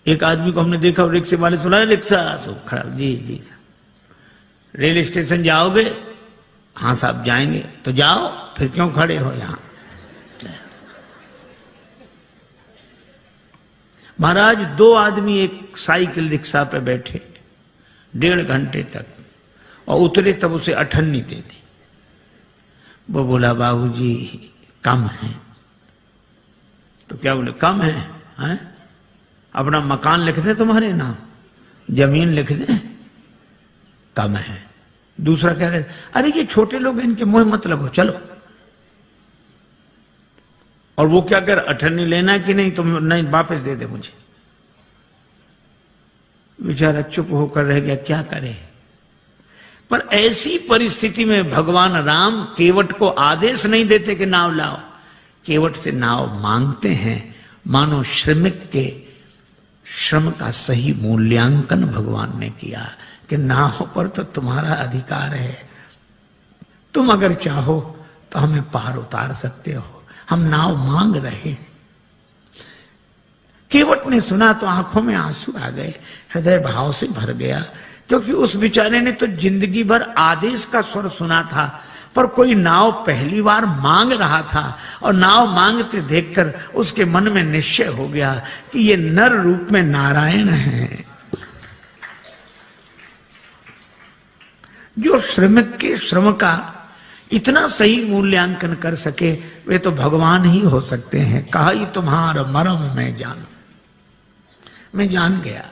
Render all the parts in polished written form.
एक आदमी को हमने देखा रिक्शे वाले से बोला रिक्शा सब खड़ा, जी जी साहब रेल स्टेशन जाओगे? हाँ साहब जाएंगे। तो जाओ, फिर क्यों खड़े हो यहां? महाराज 2 आदमी एक साइकिल रिक्शा पे बैठे 1.5 घंटे तक, और उतरे तब उसे अठन्नी दे दी। वो बोला बाबूजी कम है। तो क्या बोले कम है, हैं? अपना मकान लिख दे, तुम्हारे नाम जमीन लिख दे, कम है। दूसरा क्या कहते, अरे ये छोटे लोग इनके मुंह मत लगो, चलो। और वो क्या कर, अठन्नी लेना कि नहीं? तुम नहीं, वापस दे दे मुझे। बेचारा चुप होकर रह गया, क्या करे। पर ऐसी परिस्थिति में भगवान राम केवट को आदेश नहीं देते कि नाव लाओ, केवट से नाव मांगते हैं। मानो श्रमिक के श्रम का सही मूल्यांकन भगवान ने किया कि नाव पर तो तुम्हारा अधिकार है, तुम अगर चाहो तो हमें पार उतार सकते हो, हम नाव मांग रहे। केवट ने सुना तो आंखों में आंसू आ गए, हृदय भाव से भर गया, क्योंकि उस बेचारे ने तो जिंदगी भर आदेश का स्वर सुना था, पर कोई नाव पहली बार मांग रहा था, और नाव मांगते देखकर उसके मन में निश्चय हो गया कि ये नर रूप में नारायण है। जो श्रमिक के श्रम का इतना सही मूल्यांकन कर सके, वे तो भगवान ही हो सकते हैं। कहा ही तुम्हारा मरम मैं जान गया।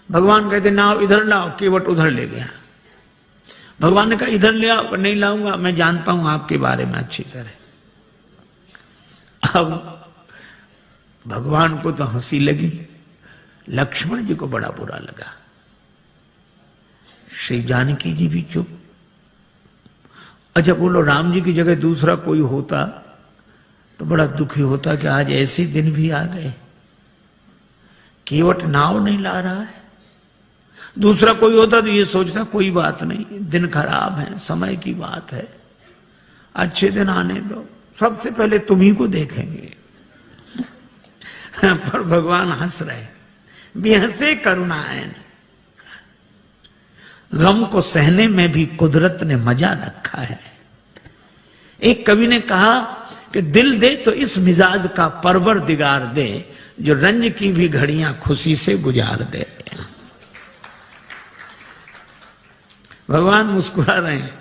भगवान कहते नाव इधर लाओ, केवट उधर ले गया। भगवान ने कहा इधर ले आओ, नहीं लाऊंगा, मैं जानता हूं आपके बारे में अच्छी तरह। अब भगवान को तो हंसी लगी, लक्ष्मण जी को बड़ा बुरा लगा। श्री जानकी जी भी चुप। अच्छा बोलो, राम जी की जगह दूसरा कोई होता तो बड़ा दुखी होता कि आज ऐसे दिन भी आ गए, केवट नाव नहीं ला रहा है। दूसरा कोई होता तो ये सोचता कोई बात नहीं, दिन खराब है, समय की बात है, अच्छे दिन आने दो, सबसे पहले तुम्ही को देखेंगे। पर भगवान हंस रहे, बेहसे करुणाएं। गम को सहने में भी कुदरत ने मजा रखा है। एक कवि ने कहा कि दिल दे तो इस मिजाज का परवरदिगार दे, जो रंज की भी घड़ियां खुशी से गुजार दे। भगवान मुस्कुरा रहे हैं,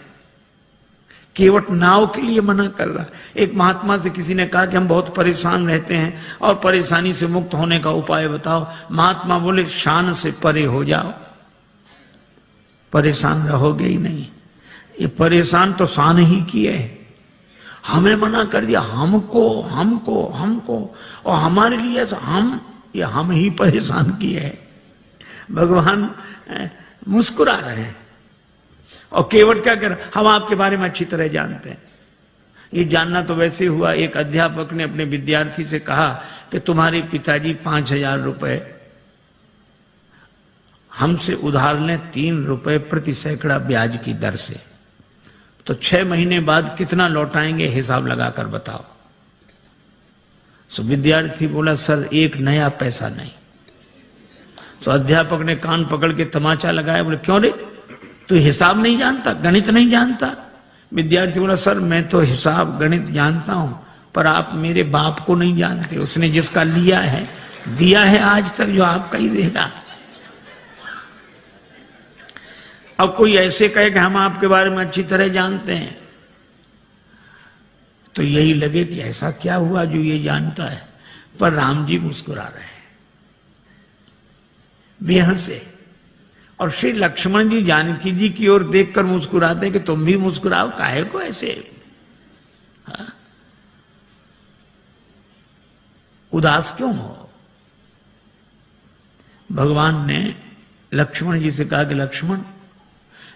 केवट नाव के लिए मना कर रहा। एक महात्मा से किसी ने कहा कि हम बहुत परेशान रहते हैं और परेशानी से मुक्त होने का उपाय बताओ। महात्मा बोले शान से परे हो जाओ, परेशान रहोगे ही नहीं। ये परेशान तो शान ही किए, हमें मना कर दिया, हमको हमको हमको, और हमारे लिए हम ही परेशान किए हैं। भगवान मुस्कुरा रहे हैं। और केवट क्या कर, हम आपके बारे में अच्छी तरह जानते हैं। ये जानना तो वैसे हुआ, एक अध्यापक ने अपने विद्यार्थी से कहा कि तुम्हारे पिताजी 5,000 रुपए हमसे उधार लें 3 रुपए प्रति सैकड़ा ब्याज की दर से, तो 6 महीने बाद कितना लौटाएंगे, हिसाब लगाकर बताओ। सो विद्यार्थी बोला सर 1 नया पैसा नहीं। तो अध्यापक ने कान पकड़ के तमाचा लगाया, बोले क्यों रे, तू हिसाब नहीं जानता, गणित नहीं जानता? विद्यार्थी बोला सर मैं तो हिसाब गणित जानता हूं, पर आप मेरे बाप को नहीं जानते, उसने जिसका लिया है दिया है आज तक, जो आपका ही देगा। अब कोई ऐसे कहे कि हम आपके बारे में अच्छी तरह जानते हैं, तो यही लगे कि ऐसा क्या हुआ जो ये जानता है। पर राम जी मुस्कुरा रहे हैं बेहसे, और श्री लक्ष्मण जी जानकी जी की ओर देखकर मुस्कुराते कि तुम भी मुस्कुराओ, काहे को ऐसे उदास क्यों हो। भगवान ने लक्ष्मण जी से कहा कि लक्ष्मण,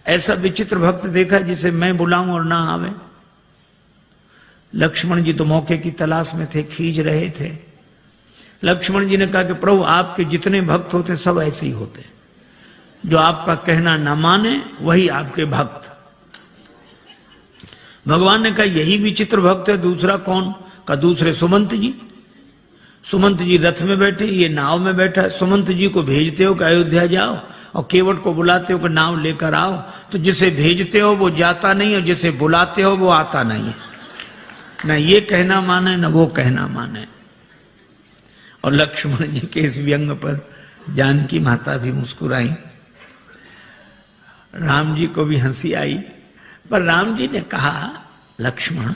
ऐसा विचित्र भक्त देखा जिसे मैं बुलाऊं और ना आवे। लक्ष्मण जी तो मौके की तलाश में थे, खींच रहे थे। लक्ष्मण जी ने कहा कि प्रभु आपके जितने भक्त होते सब ऐसे ही होते, जो आपका कहना न माने वही आपके भक्त। भगवान ने कहा यही विचित्र भक्त है, दूसरा कौन? का दूसरे सुमंत जी। सुमंत जी रथ में बैठे, ये नाव में बैठा है। सुमंत जी को भेजते हो कि अयोध्या जाओ, और केवट को बुलाते हो कि नाव लेकर आओ। तो जिसे भेजते हो वो जाता नहीं, और जिसे बुलाते हो वो आता नहीं है। न ये कहना माने, न वो कहना माने। और लक्ष्मण जी के इस व्यंग पर जानकी माता भी मुस्कुराई, राम जी को भी हंसी आई। पर राम जी ने कहा, लक्ष्मण,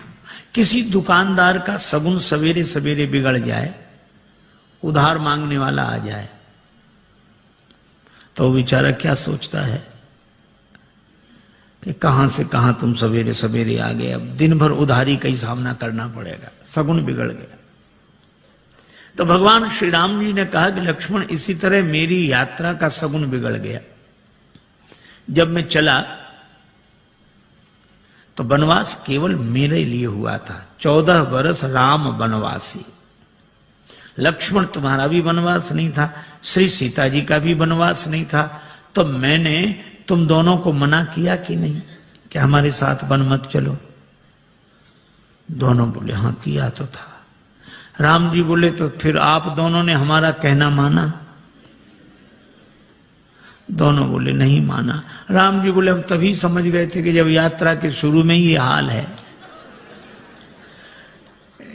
किसी दुकानदार का सगुन सवेरे सवेरे बिगड़ जाए, उधार मांगने वाला आ जाए, तो वो बेचारा क्या सोचता है कि कहां से कहां तुम सवेरे सवेरे आ गए, अब दिन भर उधारी का ही सामना करना पड़ेगा, सगुन बिगड़ गया। तो भगवान श्री राम जी ने कहा कि लक्ष्मण, इसी तरह मेरी यात्रा का सगुन बिगड़ गया। जब मैं चला तो वनवास केवल मेरे लिए हुआ था। 14 वर्ष राम वनवासी। लक्ष्मण तुम्हारा भी वनवास नहीं था, श्री सीता जी का भी वनवास नहीं था। तो मैंने तुम दोनों को मना किया कि नहीं कि हमारे साथ वन मत चलो? दोनों बोले हाँ किया तो था। राम जी बोले तो फिर आप दोनों ने हमारा कहना माना? दोनों बोले नहीं माना। राम जी बोले हम तभी समझ गए थे कि जब यात्रा के शुरू में ये हाल है,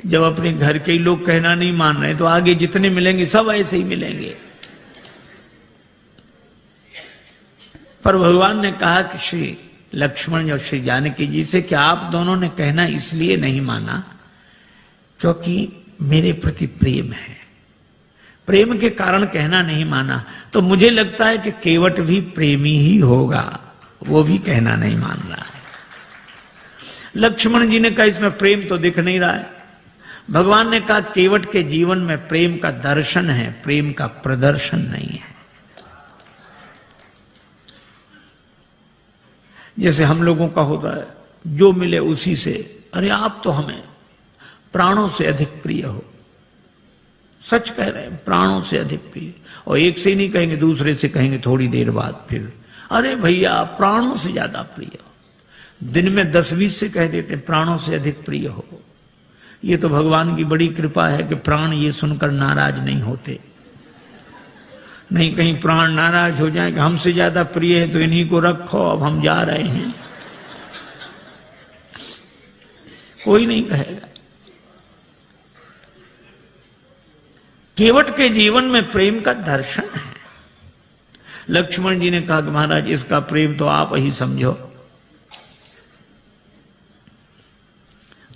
जब अपने घर के ही लोग कहना नहीं मान रहे तो आगे जितने मिलेंगे सब ऐसे ही मिलेंगे। पर भगवान ने कहा कि श्री लक्ष्मण और श्री जानकी जी से कि आप दोनों ने कहना इसलिए नहीं माना क्योंकि मेरे प्रति प्रेम है, प्रेम के कारण कहना नहीं माना। तो मुझे लगता है कि केवट भी प्रेमी ही होगा, वो भी कहना नहीं मान रहा है। लक्ष्मण जी ने कहा इसमें प्रेम तो दिख नहीं रहा है। भगवान ने कहा केवट के जीवन में प्रेम का दर्शन है, प्रेम का प्रदर्शन नहीं है। जैसे हम लोगों का होता है, जो मिले उसी से, अरे आप तो हमें प्राणों से अधिक प्रिय हो। सच कह रहे हैं, प्राणों से अधिक प्रिय। और एक से ही नहीं कहेंगे, दूसरे से कहेंगे थोड़ी देर बाद फिर, अरे भैया प्राणों से ज्यादा प्रिय हो। दिन में 10-20 से कह देते प्राणों से अधिक प्रिय हो। ये तो भगवान की बड़ी कृपा है कि प्राण ये सुनकर नाराज नहीं होते। नहीं कहीं प्राण नाराज हो जाए कि हमसे ज्यादा प्रिय है तो इन्हीं को रखो, अब हम जा रहे हैं, कोई नहीं कहेगा। केवट के जीवन में प्रेम का दर्शन है। लक्ष्मण जी ने कहा कि महाराज इसका प्रेम तो आप ही समझो।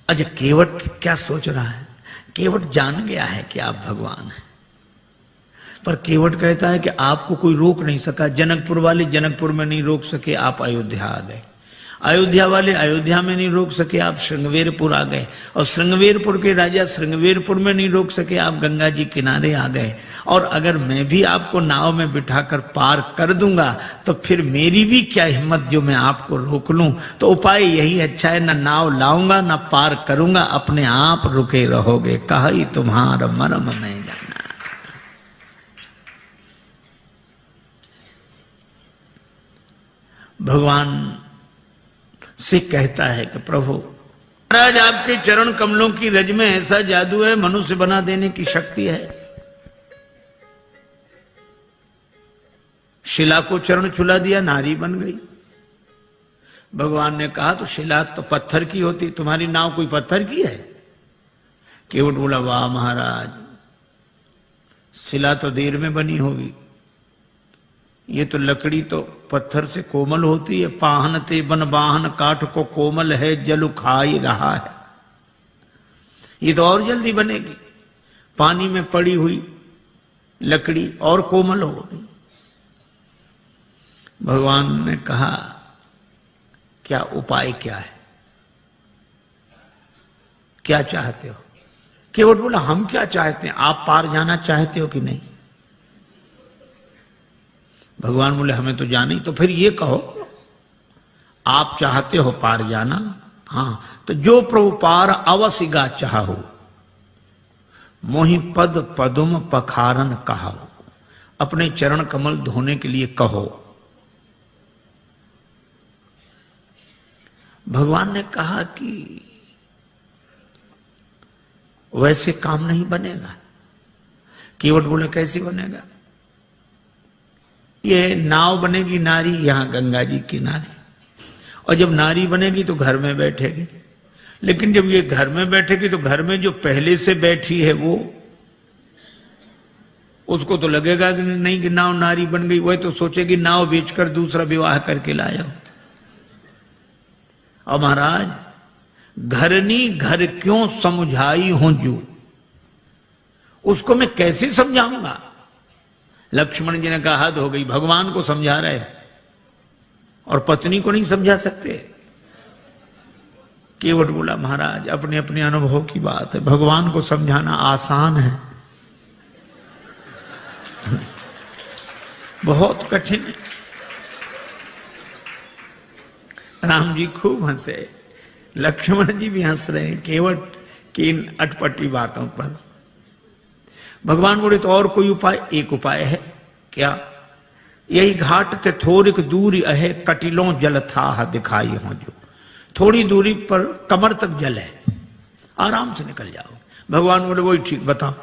अच्छा केवट क्या सोच रहा है? केवट जान गया है कि आप भगवान हैं, पर केवट कहता है कि आपको कोई रोक नहीं सका। जनकपुर वाले जनकपुर में नहीं रोक सके, आप अयोध्या आ गए। अयोध्या वाले अयोध्या में नहीं रोक सके, आप श्रृंगवेरपुर आ गए। और श्रृंगवेरपुर के राजा श्रृंगवेरपुर में नहीं रोक सके, आप गंगा जी किनारे आ गए। और अगर मैं भी आपको नाव में बिठाकर पार कर दूंगा तो फिर मेरी भी क्या हिम्मत जो मैं आपको रोक लूं। तो उपाय यही अच्छा है, ना नाव लाऊंगा ना पार करूंगा, अपने आप रुके रहोगे। कहा तुम्हारा मरम में जाना। भगवान से कहता है कि प्रभु महाराज आपके चरण कमलों की रज में ऐसा जादू है, मनुष्य बना देने की शक्ति है। शिला को चरण छुला दिया, नारी बन गई। भगवान ने कहा तो शिला तो पत्थर की होती, तुम्हारी नाव कोई पत्थर की है? केवट बोला वाह महाराज, शिला तो देर में बनी होगी, ये तो लकड़ी तो पत्थर से कोमल होती है। पाहन ते बन बाहन काठ को कोमल है, जल खाई रहा है। ये तो और जल्दी बनेगी, पानी में पड़ी हुई लकड़ी और कोमल होगी। भगवान ने कहा क्या उपाय क्या है, क्या चाहते हो? केवट बोला हम क्या चाहते हैं, आप पार जाना चाहते हो कि नहीं? भगवान बोले हमें तो जाना ही। तो फिर ये कहो आप चाहते हो पार जाना? हाँ तो जो प्रभु पार अवसिगा चाहो, मोहि पद पदुम पखारन कहो। अपने चरण कमल धोने के लिए कहो। भगवान ने कहा कि वैसे काम नहीं बनेगा। केवट बोला कैसे बनेगा? ये नाव बनेगी नारी यहां गंगा जी किनारे, और जब नारी बनेगी तो घर में बैठेगी। लेकिन जब ये घर में बैठेगी तो घर में जो पहले से बैठी है वो, उसको तो लगेगा कि नहीं कि नाव नारी बन गई, वह तो सोचेगी नाव बेचकर दूसरा विवाह करके लाया हो। और महाराज, घरनी घर क्यों समझाई हूं जू, उसको मैं कैसे समझाऊंगा? लक्ष्मण जी ने कहा हद हो गई, भगवान को समझा रहे और पत्नी को नहीं समझा सकते। केवट बोला महाराज अपने अपने अनुभव की बात है, भगवान को समझाना आसान है, बहुत कठिन है। राम जी खूब हंसे, लक्ष्मण जी भी हंस रहे हैं केवट की इन अटपटी बातों पर। भगवान बोले तो और कोई उपाय? एक उपाय है। क्या? यही घाट ते थोड़िक दूरी अहे, कटिलों जल था दिखाई हो जो। थोड़ी दूरी पर कमर तक जल है, आराम से निकल जाओ। भगवान बोले वही ठीक, बताओ।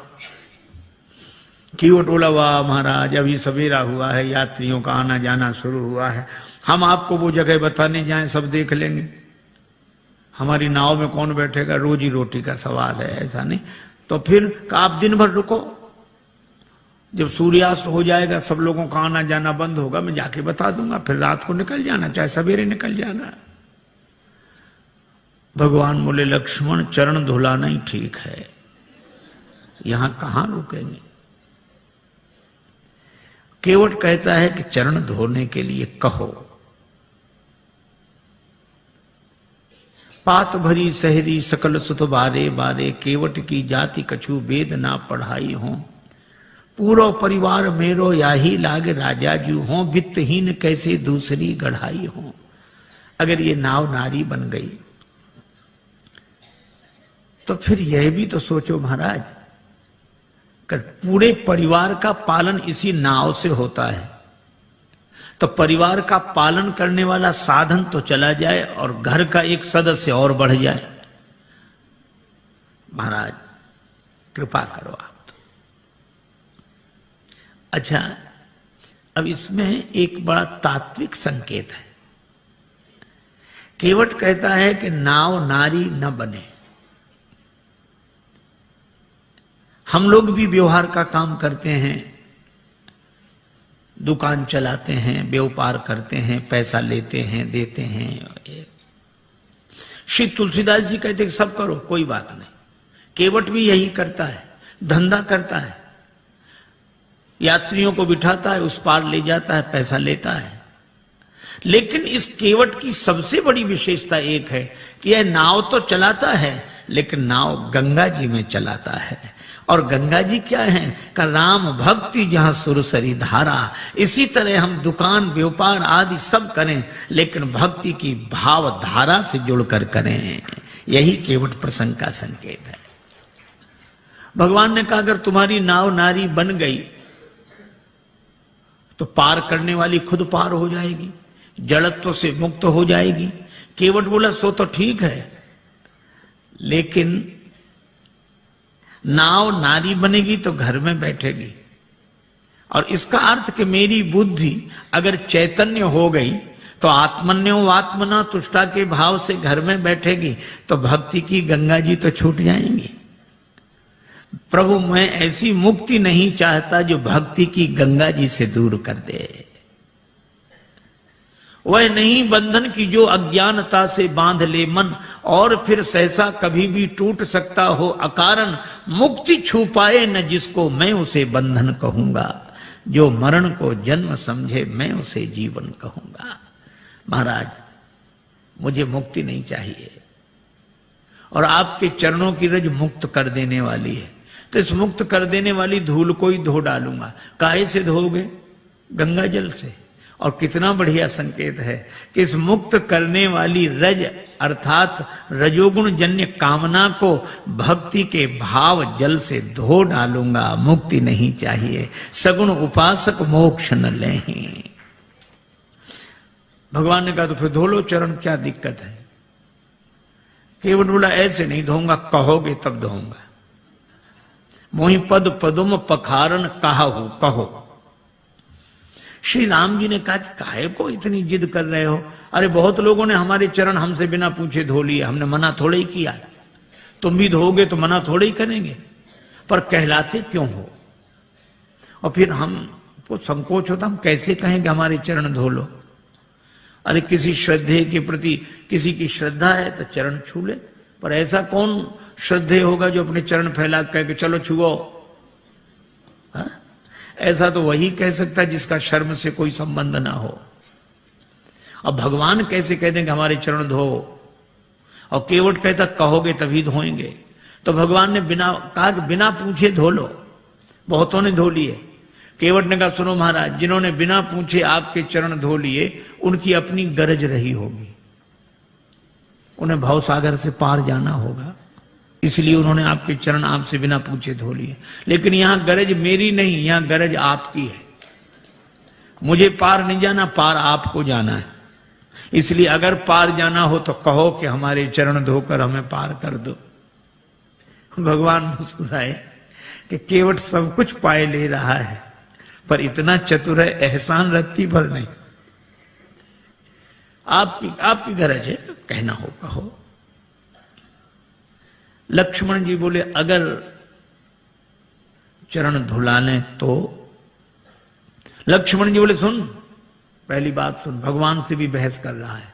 केवट बोला वाह महाराज, अभी सवेरा हुआ है, यात्रियों का आना जाना शुरू हुआ है, हम आपको वो जगह बताने जाएं सब देख लेंगे, हमारी नाव में कौन बैठेगा, रोजी रोटी का सवाल है, ऐसा नहीं। तो फिर आप दिन भर रुको, जब सूर्यास्त हो जाएगा सब लोगों का आना जाना बंद होगा, मैं जाके बता दूंगा, फिर रात को निकल जाना, चाहे सवेरे निकल जाना। भगवान बोले लक्ष्मण चरण धुलाना ही ठीक है, यहां कहां रुकेंगे। केवट कहता है कि चरण धोने के लिए कहो। पात भरी सहरी सकल सुत बारे बारे, केवट की जाति कछु वेद ना पढ़ाई हो। पूरा परिवार मेरो याही लाग राजा जू हो, वित्तहीन कैसे दूसरी गढ़ाई हो। अगर ये नाव नारी बन गई तो फिर यह भी तो सोचो महाराज, कर पूरे परिवार का पालन इसी नाव से होता है, तो परिवार का पालन करने वाला साधन तो चला जाए और घर का एक सदस्य और बढ़ जाए। महाराज कृपा करो आप तो। अच्छा, अब इसमें एक बड़ा तात्विक संकेत है। केवट कहता है कि नाव नारी न बने। हम लोग भी व्यवहार का काम करते हैं, दुकान चलाते हैं, व्यापार करते हैं, पैसा लेते हैं, देते हैं। श्री तुलसीदास जी कहते हैं सब करो, कोई बात नहीं। केवट भी यही करता है, धंधा करता है, यात्रियों को बिठाता है, उस पार ले जाता है, पैसा लेता है। लेकिन इस केवट की सबसे बड़ी विशेषता एक है कि यह नाव तो चलाता है, लेकिन नाव गंगा जी में चलाता है। और गंगा जी क्या है? का राम भक्ति जहां सुरसरी धारा। इसी तरह हम दुकान व्यापार आदि सब करें, लेकिन भक्ति की भाव धारा से जुड़कर करें। यही केवट प्रसंग का संकेत है। भगवान ने कहा अगर तुम्हारी नाव नारी बन गई तो पार करने वाली खुद पार हो जाएगी, जड़त्व से मुक्त हो जाएगी। केवट बोला सो तो ठीक है, लेकिन नाव नारी बनेगी तो घर में बैठेगी, और इसका अर्थ कि मेरी बुद्धि अगर चैतन्य हो गई तो आत्मन्यो आत्मना तुष्टा के भाव से घर में बैठेगी, तो भक्ति की गंगा जी तो छूट जाएंगी। प्रभु मैं ऐसी मुक्ति नहीं चाहता जो भक्ति की गंगा जी से दूर कर दे। वह नहीं बंधन की जो अज्ञानता से बांध ले मन, और फिर सहसा कभी भी टूट सकता हो अकारण। मुक्ति छू पाए न जिसको मैं उसे बंधन कहूंगा, जो मरण को जन्म समझे मैं उसे जीवन कहूंगा। महाराज मुझे मुक्ति नहीं चाहिए, और आपके चरणों की रज मुक्त कर देने वाली है, तो इस मुक्त कर देने वाली धूल को ही धो डालूंगा। काहे से धोगे? गंगा जल से। और कितना बढ़िया संकेत है कि इस मुक्त करने वाली रज अर्थात रजोगुण जन्य कामना को भक्ति के भाव जल से धो डालूंगा। मुक्ति नहीं चाहिए, सगुण उपासक मोक्ष न लें। भगवान ने कहा तो फिर धो लो चरण, क्या दिक्कत है? केवट बोला ऐसे नहीं धोऊंगा, कहोगे तब धोऊंगा। मोहि पद पदुम पखारन कहाहु कहो। श्री राम जी ने कहा कि काहे को इतनी जिद कर रहे हो? अरे बहुत लोगों ने हमारे चरण हमसे बिना पूछे धो लिए, हमने मना थोड़े ही किया। तुम भी धोगे तो मना थोड़े ही करेंगे, पर कहलाते क्यों हो? और फिर हमको संकोच होता, हम कैसे कहें कि हमारे चरण धो लो? अरे किसी श्रद्धे के प्रति किसी की श्रद्धा है तो चरण छू ले, पर ऐसा कौन श्रद्धेय होगा जो अपने चरण फैला कह के चलो छुओ? ऐसा तो वही कह सकता है जिसका शर्म से कोई संबंध ना हो। अब भगवान कैसे कह देंगे हमारे चरण धो? और केवट कहता कहोगे तभी धोएंगे। तो भगवान ने बिना कहा कि बिना पूछे धो लो। बहुतों ने धो लिए। केवट ने कहा सुनो महाराज, जिन्होंने बिना पूछे आपके चरण धो लिए उनकी अपनी गरज रही होगी, उन्हें भवसागर से पार जाना होगा, इसलिए उन्होंने आपके चरण आपसे बिना पूछे धो लिए। लेकिन यहां गरज मेरी नहीं, यहां गरज आपकी है। मुझे पार नहीं जाना, पार आपको जाना है। इसलिए अगर पार जाना हो तो कहो कि हमारे चरण धोकर हमें पार कर दो। भगवान मुस्कुराए कि केवट सब कुछ पाए ले रहा है, पर इतना चतुर है एहसान रत्ती भर नहीं। आपकी गरज है, कहना हो कहो। लक्ष्मण जी बोले अगर चरण धुला लें तो? लक्ष्मण जी बोले सुन, पहली बात सुन, भगवान से भी बहस कर रहा है,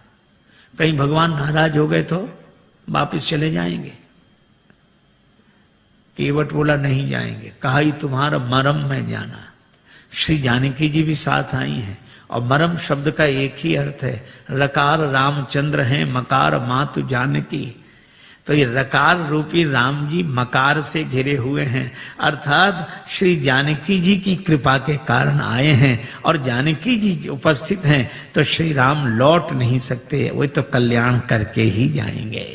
कहीं भगवान नाराज हो गए तो वापस चले जाएंगे। केवट बोला नहीं जाएंगे। कहा ही तुम्हारा मरम में जाना। श्री जानकी जी भी साथ आई हैं, और मरम शब्द का एक ही अर्थ है, रकार रामचंद्र हैं, मकार मातु जानकी। तो ये रकार रूपी राम जी मकार से घिरे हुए हैं, अर्थात श्री जानकी जी की कृपा के कारण आए हैं, और जानकी जी उपस्थित हैं तो श्री राम लौट नहीं सकते, वे तो कल्याण करके ही जाएंगे।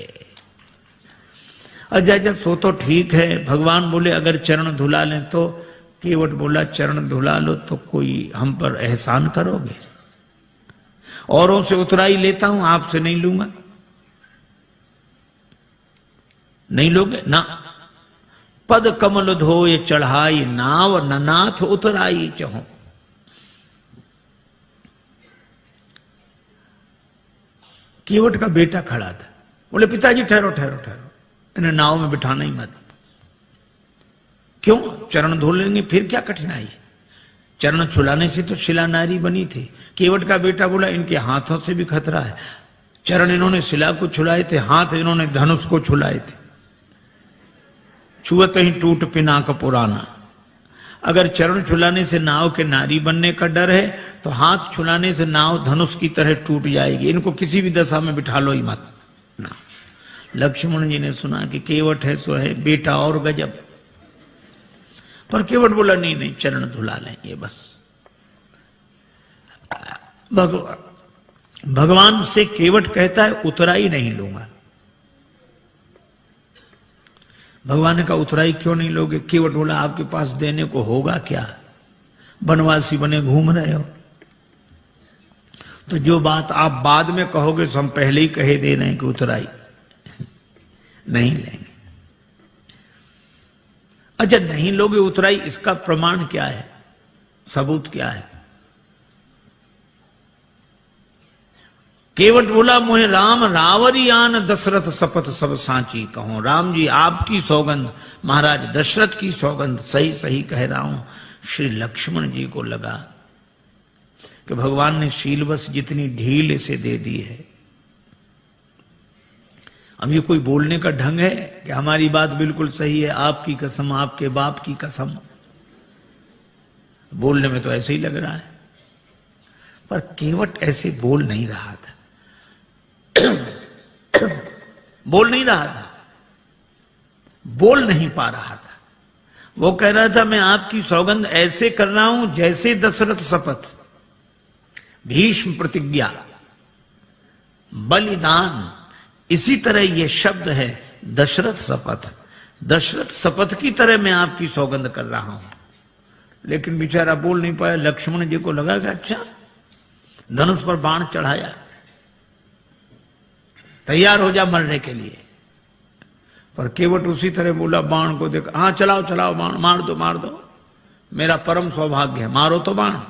अच्छा सो तो ठीक है। भगवान बोले अगर चरण धुला लें तो? केवट बोला चरण धुला लो तो कोई हम पर एहसान करोगे? औरों से उतराई लेता हूं, आपसे नहीं लूंगा। नहीं लोगे ना? पद कमल धोए चढ़ाई नाव, ननाथ उतराई चहो। केवट का बेटा खड़ा था, बोले पिताजी ठहरो ठहरो ठहरो, इन्हें नाव में बिठाना ही मत। क्यों? चरण धो लेंगे, फिर क्या कठिनाई है? चरण छुलाने से तो शिला नारी बनी थी। केवट का बेटा बोला इनके हाथों से भी खतरा है। चरण इन्होंने शिला को छुलाए थे, हाथ इन्होंने धनुष को छुलाए थे। छुअत ही टूट पिनाक पुराना। अगर चरण छुलाने से नाव के नारी बनने का डर है तो हाथ छुलाने से नाव धनुष की तरह टूट जाएगी। इनको किसी भी दशा में बिठा लो ही मत ना। लक्ष्मण जी ने सुना कि केवट है सो है, बेटा और गजब। पर केवट बोला नहीं नहीं, चरण धुला लेंगे बस। भगवान से केवट कहता है उतराई नहीं लूंगा। भगवान ने कहा उतराई क्यों नहीं लोगे? केवट बोला आपके पास देने को होगा क्या? बनवासी बने घूम रहे हो। तो जो बात आप बाद में कहोगे तो हम पहले ही कहे दे रहे हैं कि उतराई नहीं लेंगे। अच्छा नहीं लोगे उतराई, इसका प्रमाण क्या है? सबूत क्या है? केवट बोला मोहे राम रावरियान दशरथ शपथ सब सांची कहो। राम जी आपकी सौगंध, महाराज दशरथ की सौगंध, सही सही कह रहा हूं। श्री लक्ष्मण जी को लगा कि भगवान ने शीलवश जितनी ढील इसे दे दी है, अब ये कोई बोलने का ढंग है कि हमारी बात बिल्कुल सही है, आपकी कसम, आपके बाप की कसम। बोलने में तो ऐसे ही लग रहा है, पर केवट ऐसे बोल नहीं रहा था। बोल नहीं रहा था, बोल नहीं पा रहा था। वो कह रहा था मैं आपकी सौगंध ऐसे कर रहा हूं जैसे दशरथ शपथ, भीष्म प्रतिज्ञा, बलिदान, इसी तरह ये शब्द है दशरथ शपथ। दशरथ शपथ की तरह मैं आपकी सौगंध कर रहा हूं। लेकिन बेचारा बोल नहीं पाया। लक्ष्मण जी को लगा कि अच्छा, धनुष पर बाण चढ़ाया, तैयार हो जा मरने के लिए। पर केवट उसी तरह बोला, बाण को देख, हाँ चलाओ चलाओ बाण, मार दो मार दो, मेरा परम सौभाग्य है, मारो तो बाण।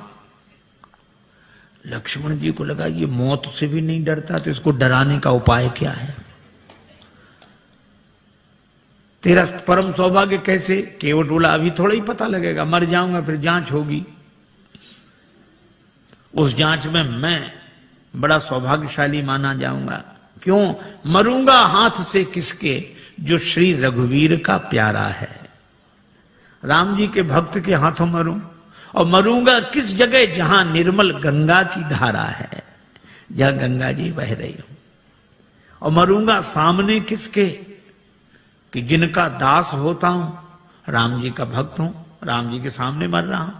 लक्ष्मण जी को लगा ये मौत से भी नहीं डरता, तो इसको डराने का उपाय क्या है? तेरा परम सौभाग्य कैसे? केवट बोला, अभी थोड़ा ही पता लगेगा, मर जाऊंगा फिर जांच होगी, उस जांच में मैं बड़ा सौभाग्यशाली माना जाऊंगा। क्यों? मरूंगा हाथ से किसके? जो श्री रघुवीर का प्यारा है, राम जी के भक्त के हाथों मरूं। और मरूंगा किस जगह? जहां निर्मल गंगा की धारा है, जहां गंगा जी बह रही हूं। और मरूंगा सामने किसके? कि जिनका दास होता हूं, राम जी का भक्त हूं, राम जी के सामने मर रहा हूं।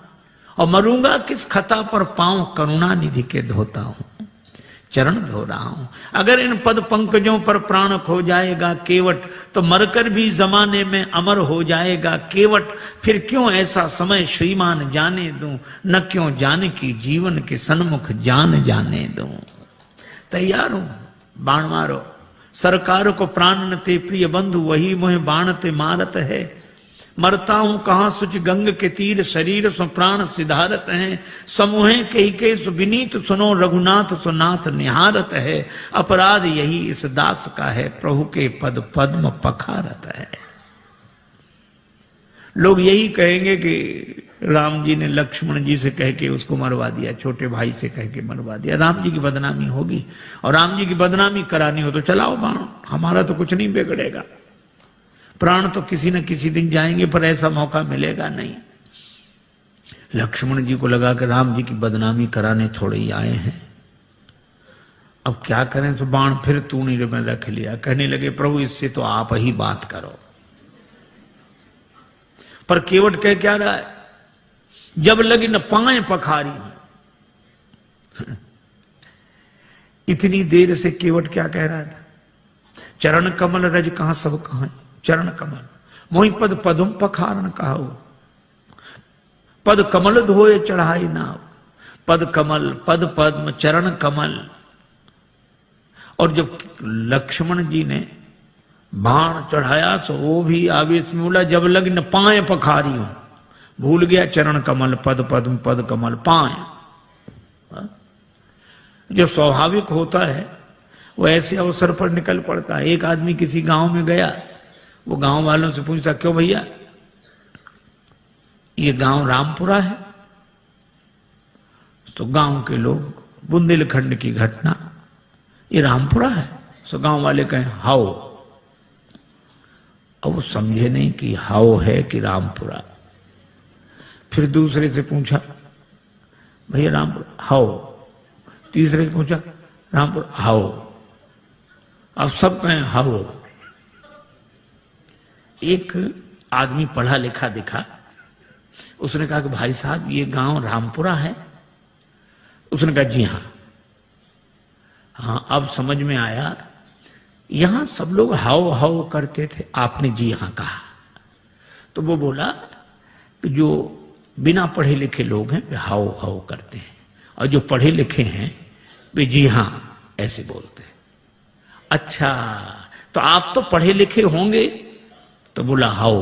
और मरूंगा किस खता पर? पांव करुणा निधि के धोता हूं, चरण धो रहा हूं। अगर इन पद पंकजों पर प्राण खो जाएगा केवट, तो मरकर भी जमाने में अमर हो जाएगा केवट। फिर क्यों ऐसा समय श्रीमान जाने दूं, न क्यों जाने की जीवन के सन्मुख जान जाने दूं। तैयार हूं, बाण मारो। सरकार को प्राण न ते प्रिय बंधु, वही मोहे बाण ते मारत है। मरता हूं कहां सुच गंग के तीर, शरीर सो प्राण सिधारत है। समूहे कही के सु विनीत सुनो, रघुनाथ सुनाथ निहारत है। अपराध यही इस दास का है, प्रभु के पद पद्म पखारत है। लोग यही कहेंगे कि राम जी ने लक्ष्मण जी से कह के उसको मरवा दिया, छोटे भाई से कह के मरवा दिया, राम जी की बदनामी होगी। और राम जी की बदनामी करानी हो तो चलाओ बाण, हमारा तो कुछ नहीं बिगड़ेगा। प्राण तो किसी न किसी दिन जाएंगे, पर ऐसा मौका मिलेगा नहीं। लक्ष्मण जी को लगा कि राम जी की बदनामी कराने थोड़े ही आए हैं, अब क्या करें। तो बाण फिर तूणी में रख लिया। कहने लगे, प्रभु इससे तो आप ही बात करो। पर केवट कह क्या रहा है? जब लगी न पाए पखारी हूं। इतनी देर से केवट क्या कह रहा था? चरण कमल रज कहां सब कहां, चरण कमल मोहि पद पदुम पखारन कहाओ। पद कमल धोए चढ़ाई नाव, पद कमल पद पद्म चरण कमल। और जब लक्ष्मण जी ने बाण चढ़ाया तो वो भी आवेश में बोला, जब लग न पाए पखारी हूं। भूल गया चरण कमल पद पद्म पद कमल पाए। जो स्वाभाविक होता है वो ऐसे अवसर पर निकल पड़ता है। एक आदमी किसी गांव में गया, वो गांव वालों से पूछता, क्यों भैया ये गांव रामपुरा है? तो गांव के लोग, बुंदेलखंड की घटना, ये रामपुरा है? तो गांव वाले कहें हाओ। अब वो समझे नहीं कि हाओ है कि रामपुरा। फिर दूसरे से पूछा, भैया रामपुरा? हाओ। तीसरे से पूछा, रामपुरा? हाओ। अब सब कहें हाओ। एक आदमी पढ़ा लिखा दिखा, उसने कहा कि भाई साहब ये गांव रामपुरा है? उसने कहा जी हां। हाँ, अब समझ में आया, यहां सब लोग हाओ हाओ करते थे, आपने जी हां कहा। तो वो बोला कि जो बिना पढ़े लिखे लोग हैं वे हाओ हाओ करते हैं, और जो पढ़े लिखे हैं वे जी हां ऐसे बोलते हैं। अच्छा, तो आप तो पढ़े लिखे होंगे? तो बोला हाओ।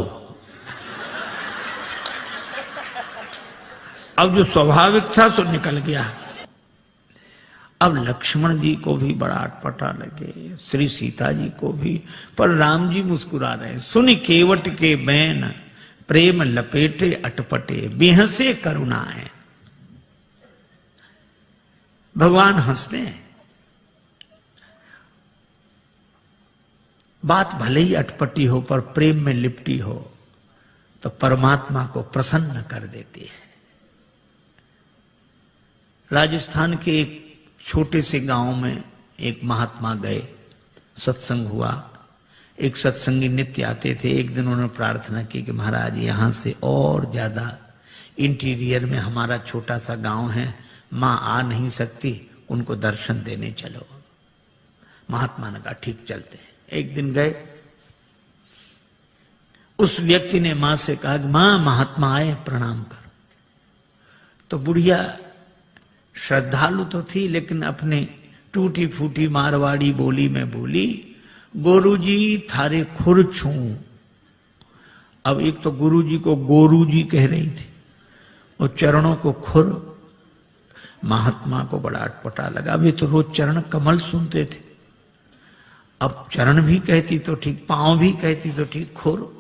अब जो स्वाभाविक था सो निकल गया। अब लक्ष्मण जी को भी बड़ा अटपटा लगे, श्री सीता जी को भी, पर राम जी मुस्कुरा रहे। सुन केवट के बैन, प्रेम लपेटे अटपटे, बेहसे करुणाएं। भगवान हंसते हैं। बात भले ही अटपटी हो पर प्रेम में लिपटी हो तो परमात्मा को प्रसन्न कर देती है। राजस्थान के एक छोटे से गांव में एक महात्मा गए, सत्संग हुआ। एक सत्संगी नित्य आते थे। एक दिन उन्होंने प्रार्थना की कि महाराज यहां से और ज्यादा इंटीरियर में हमारा छोटा सा गांव है, मां आ नहीं सकती, उनको दर्शन देने चलो। महात्मा ने कहा ठीक चलते हैं। एक दिन गए, उस व्यक्ति ने मां से कहा कि मां महात्मा आए प्रणाम कर। तो बुढ़िया श्रद्धालु तो थी, लेकिन अपने टूटी फूटी मारवाड़ी बोली में बोली, गोरुजी थारे खुर छू। अब एक तो गुरुजी को गोरू जी कह रही थी और चरणों को खुर। महात्मा को बड़ा अटपटा लगा। अभी तो रोज चरण कमल सुनते थे, अब चरण भी कहती तो ठीक, पांव भी कहती तो ठीक, खुर।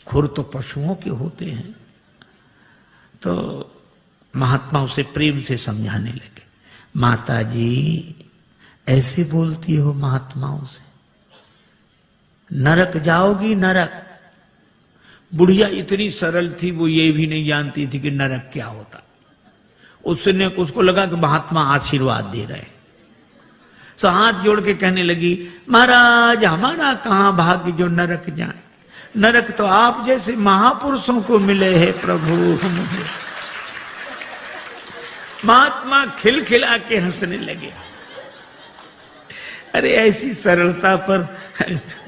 खुर तो पशुओं के होते हैं। तो महात्मा उसे प्रेम से समझाने लगे, माता जी ऐसे बोलती हो महात्माओं से, नरक जाओगी नरक। बुढ़िया इतनी सरल थी, वो ये भी नहीं जानती थी कि नरक क्या होता। उसको लगा कि महात्मा आशीर्वाद दे रहे हैं, सो हाथ जोड़ के कहने लगी, महाराज हमारा कहां भाग्य जो नरक जाए, नरक तो आप जैसे महापुरुषों को मिले हैं प्रभु। महात्मा खिलखिला के हंसने लगे। अरे ऐसी सरलता पर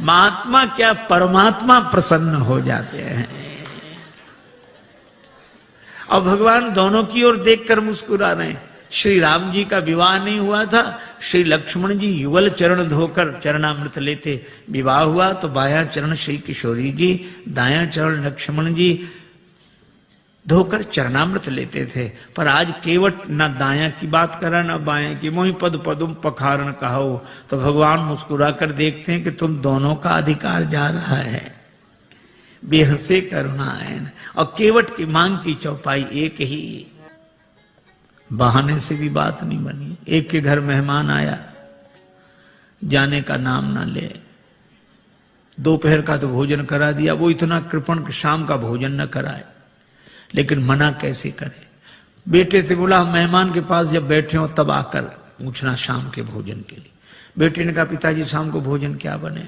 महात्मा क्या परमात्मा प्रसन्न हो जाते हैं। और भगवान दोनों की ओर देखकर मुस्कुरा रहे हैं। श्री राम जी का विवाह नहीं हुआ था, श्री लक्ष्मण जी युगल चरण धोकर चरणामृत लेते। विवाह हुआ तो बायां चरण श्री किशोरी जी, दायां चरण लक्ष्मण जी धोकर चरणामृत लेते थे। पर आज केवट न दायां की बात करा न बायां की, मोहि पद पदुम पखारण कहो। तो भगवान मुस्कुरा कर देखते हैं कि तुम दोनों का अधिकार जा रहा है, बेहसे करुणायन। और केवट की मांग की चौपाई एक ही, बहाने से भी बात नहीं बनी। एक के घर मेहमान आया, जाने का नाम ना ले, दोपहर का तो भोजन करा दिया, वो इतना कृपण कि शाम का भोजन न कराए। लेकिन मना कैसे करे। बेटे से बोला मेहमान के पास जब बैठे हो तब आकर पूछना शाम के भोजन के लिए। बेटे ने कहा पिताजी शाम को भोजन क्या बने।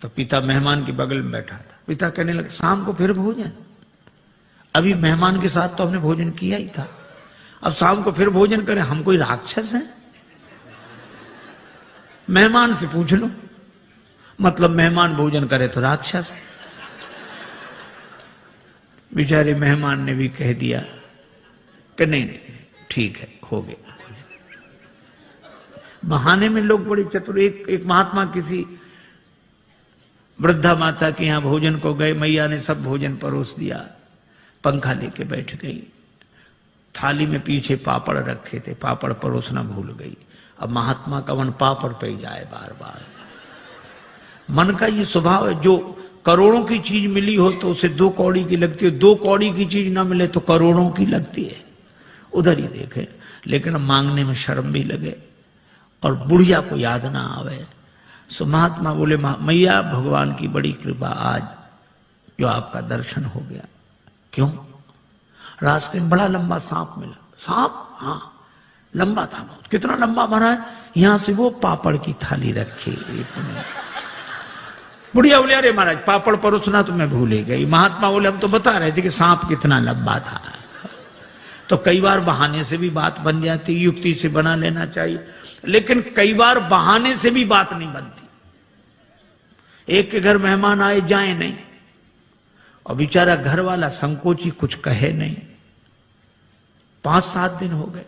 तो पिता मेहमान के बगल में बैठा था। पिता कहने लगे शाम को फिर भोजन, अभी मेहमान के साथ तो हमने भोजन किया ही था, अब शाम को फिर भोजन करें, हम कोई राक्षस हैं? मेहमान से पूछ लो, मतलब मेहमान भोजन करे तो राक्षस। बेचारे मेहमान ने भी कह दिया कि नहीं ठीक है, हो गया। बहाने में लोग बड़े चतुर। एक महात्मा किसी वृद्धा माता के यहां भोजन को गए, मैया ने सब भोजन परोस दिया, पंखा लेके बैठ गई। थाली में पीछे पापड़ रखे थे, पापड़ परोसना भूल गई। अब महात्मा का मन पापड़ पे जाए बार बार। मन का ये स्वभाव है, जो करोड़ों की चीज मिली हो तो उसे 2 कौड़ी की लगती है, 2 कौड़ी की चीज ना मिले तो करोड़ों की लगती है। उधर ही देखे, लेकिन मांगने में शर्म भी लगे और बुढ़िया को याद ना आवे। सो महात्मा बोले मैया भगवान की बड़ी कृपा, आज जो आपका दर्शन हो गया। क्यों? रास्ते में बड़ा लंबा सांप मिला। सांप? हाँ लंबा था बहुत। कितना लंबा महाराज? यहां से वो पापड़ की थाली रखी। बुढ़िया बोले अरे महाराज पापड़ परोसना तो मैं भूल ही गई। महात्मा बोले हम तो बता रहे थे कि सांप कितना लंबा था। तो कई बार बहाने से भी बात बन जाती, युक्ति से बना लेना चाहिए, लेकिन कई बार बहाने से भी बात नहीं बनती। एक के घर मेहमान आए जाए नहीं, और बेचारा घर वाला संकोची कुछ कहे नहीं। 5-7 दिन हो गए।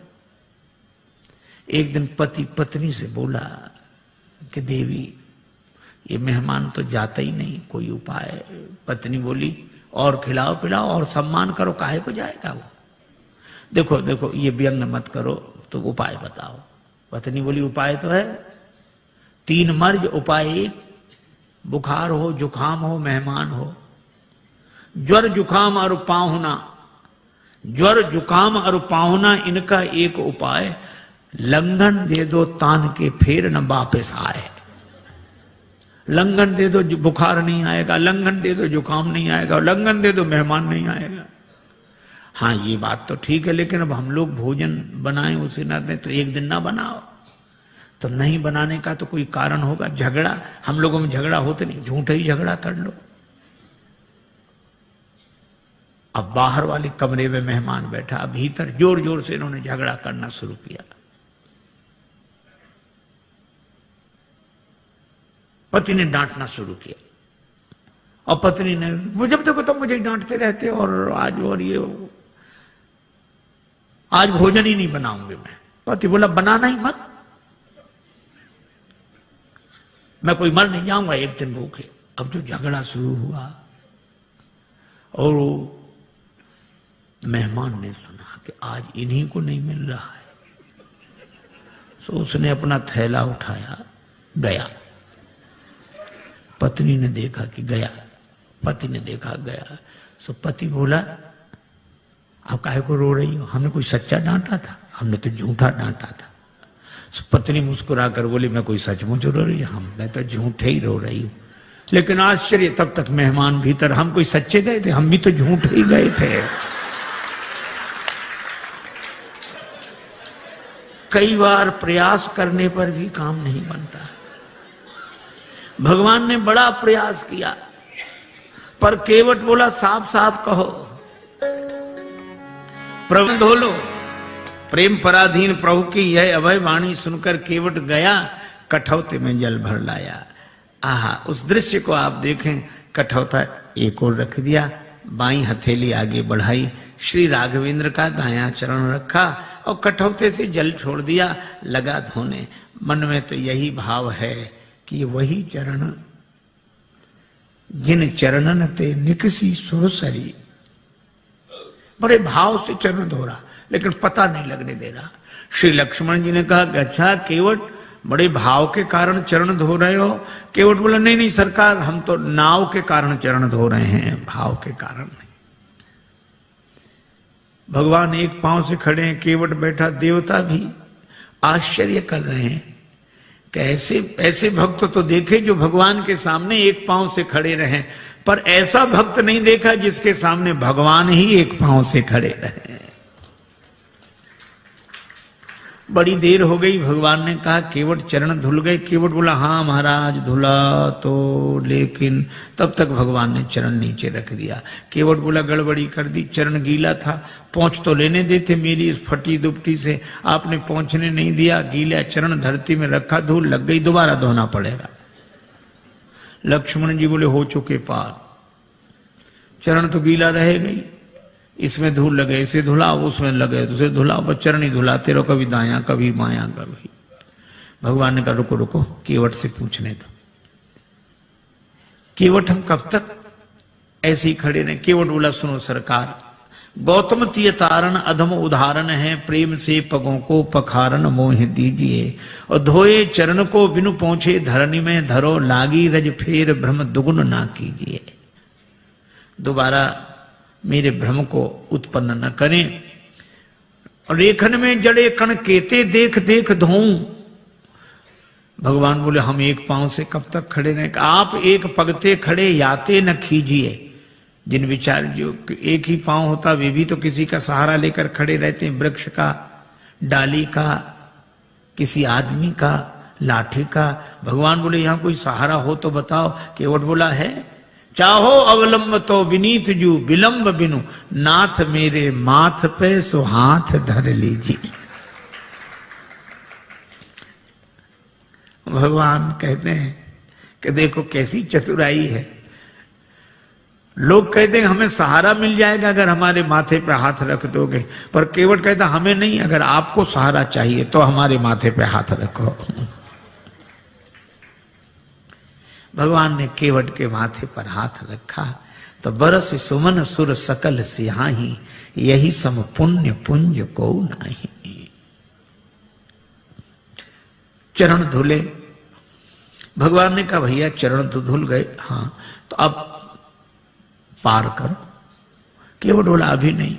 एक दिन पति पत्नी से बोला कि देवी ये मेहमान तो जाता ही नहीं, कोई उपाय। पत्नी बोली और खिलाओ पिलाओ और सम्मान करो, काहे को जाएगा वो। देखो देखो ये व्यंग मत करो, तो उपाय बताओ। पत्नी बोली उपाय तो है, 3 मर्ज उपाय 1, बुखार हो जुखाम हो मेहमान हो। ज्वर जुखाम और पाहुना, ज्वर जुखाम और पाहुना इनका एक उपाय, लंघन दे दो तान के फिर न वापस आए। लंघन दे दो बुखार नहीं आएगा, लंघन दे दो जुकाम नहीं आएगा, लंघन दे दो मेहमान नहीं आएगा। हाँ ये बात तो ठीक है, लेकिन अब हम लोग भोजन बनाएं उसे ना दें तो एक दिन ना बनाओ। तो नहीं बनाने का तो कोई कारण होगा। झगड़ा, हम लोगों में झगड़ा होते नहीं, झूठा ही झगड़ा कर लो। अब बाहर वाले कमरे में मेहमान बैठा, अब भीतर जोर जोर से इन्होंने झगड़ा करना शुरू किया। पति ने डांटना शुरू किया और पत्नी ने मुझे देखो तुम मुझे डांटते रहते और आज और ये आज भोजन ही नहीं बनाऊंगी मैं। पति बोला बनाना ही मत, मैं कोई मर नहीं जाऊंगा एक दिन भूखे। अब जो झगड़ा शुरू हुआ और मेहमान ने सुना कि आज इन्हीं को नहीं मिल रहा है, तो उसने अपना थैला उठाया गया। पत्नी ने देखा कि गया, पति ने देखा गया। सो पति बोला आप काहे को रो रही हो, हमने कोई सच्चा डांटा था, हमने तो झूठा डांटा था। सो पत्नी मुस्कुरा कर बोली मैं कोई सचमुच रो रही हूं, मैं तो झूठे ही रो रही हूं। लेकिन आश्चर्य, तब तक मेहमान भीतर, हम कोई सच्चे गए थे, हम भी तो झूठे ही गए थे। कई बार प्रयास करने पर भी काम नहीं बनता। भगवान ने बड़ा प्रयास किया पर केवट बोला साफ साफ कहो, प्रबंध हो लो। प्रेम पराधीन प्रभु की यह अभय वाणी सुनकर केवट गया, कठौते में जल भर लाया। आहा, उस दृश्य को आप देखें। कठौता एक ओर रख दिया, बाईं हथेली आगे बढ़ाई, श्री राघवेंद्र का दायां चरण रखा और कठौते से जल छोड़ दिया, लगा धोने। मन में तो यही भाव है कि वही चरण जिन चरणन ते निकसी सुरसरी। बड़े भाव से चरण धो रहा लेकिन पता नहीं लगने दे रहा। श्री लक्ष्मण जी ने कहा कि अच्छा केवट, बड़े भाव के कारण चरण धो रहे हो? केवट बोला नहीं नहीं सरकार, हम तो नाव के कारण चरण धो रहे हैं, भाव के कारण नहीं। भगवान एक पांव से खड़े हैं, केवट बैठा, देवता भी आश्चर्य कर रहे हैं कि ऐसे भक्त तो देखे जो भगवान के सामने एक पांव से खड़े रहे, पर ऐसा भक्त नहीं देखा जिसके सामने भगवान ही एक पांव से खड़े रहे। बड़ी देर हो गई, भगवान ने कहा केवट चरण धुल गए? केवट बोला हाँ महाराज धुला तो, लेकिन तब तक भगवान ने चरण नीचे रख दिया। केवट बोला गड़बड़ी कर दी, चरण गीला था, पहुंच तो लेने देते मेरी इस फटी दुपटी से, आपने पहुंचने नहीं दिया, गीला चरण धरती में रखा, धूल लग गई, दोबारा धोना पड़ेगा। लक्ष्मण जी बोले हो चुके पार, चरण तो गीला रहेगा ही, इसमें धूल लगे इसे धुलाओ, उसमें लगे तो उसे धुलाओ, पर चरण ही धुलाते रहो, कभी दायां कभी बायां कभी। भगवान ने कहा रुको रुको, केवट से पूछने दो। केवट हम कब तक ऐसे ही खड़े रहे? केवट बोला सुनो सरकार, गौतम तीय तारण अधम उदाहरण है, प्रेम से पगों को पखारण मोह दीजिए, और धोए चरण को बिनु पहुंचे धरनी में धरो, लागी रज फेर भ्रम दुगुन ना कीजिए। दोबारा मेरे भ्रम को उत्पन्न न करें। रेखन में जड़े कण केते देख देख धोऊं। भगवान बोले हम एक पांव से कब तक खड़े रहें? आप एक पगते खड़े याते न खीजिए। जिन विचार जो एक ही पांव होता वे भी तो किसी का सहारा लेकर खड़े रहते हैं, वृक्ष का, डाली का, किसी आदमी का, लाठी का। भगवान बोले यहां कोई सहारा हो तो बताओ। केवट बोला है, चाहो अवलंब तो विनीत जू, विलंब बिनु नाथ मेरे माथ पे सो हाथ धर लीजिए। भगवान कहते हैं कि देखो कैसी चतुराई है। लोग कहते हैं हमें सहारा मिल जाएगा अगर हमारे माथे पे हाथ रख दोगे, पर केवट कहता हमें नहीं, अगर आपको सहारा चाहिए तो हमारे माथे पे हाथ रखो। भगवान ने केवट के माथे पर हाथ रखा तो बरस सुमन सुर सकल सिहाही, यही सम पुण्य पुंज को नाही। चरण धुले। भगवान ने कहा भैया चरण तो धुल गए, हाँ तो अब पार करो। केवट बोला अभी नहीं,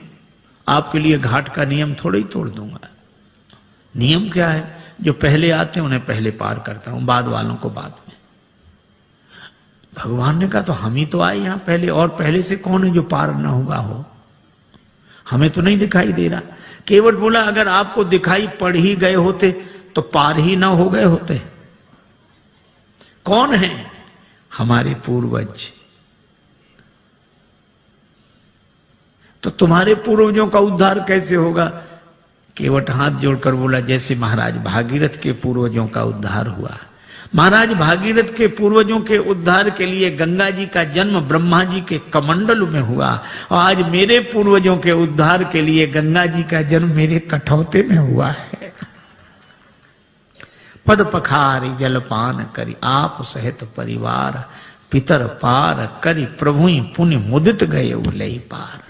आपके लिए घाट का नियम थोड़ा ही तोड़ दूंगा। नियम क्या है? जो पहले आते हैं उन्हें पहले पार करता हूं, बाद वालों को बाद में। भगवान ने कहा तो हम ही तो आए यहां पहले, और पहले से कौन है जो पार ना हुआ हो? हमें तो नहीं दिखाई दे रहा। केवट बोला अगर आपको दिखाई पड़ ही गए होते तो पार ही ना हो गए होते। कौन है? हमारे पूर्वज। तो तुम्हारे पूर्वजों का उद्धार कैसे होगा? केवट हाथ जोड़कर बोला जैसे महाराज भागीरथ के पूर्वजों का उद्धार हुआ। महाराज भागीरथ के पूर्वजों के उद्धार के लिए गंगा जी का जन्म ब्रह्मा जी के कमंडल में हुआ, और आज मेरे पूर्वजों के उद्धार के लिए गंगा जी का जन्म मेरे कठौते में हुआ है। पद पखारी जलपान करी, आप सहित परिवार पितर पार करी, प्रभु पुण्य मुदित गए उलई पार।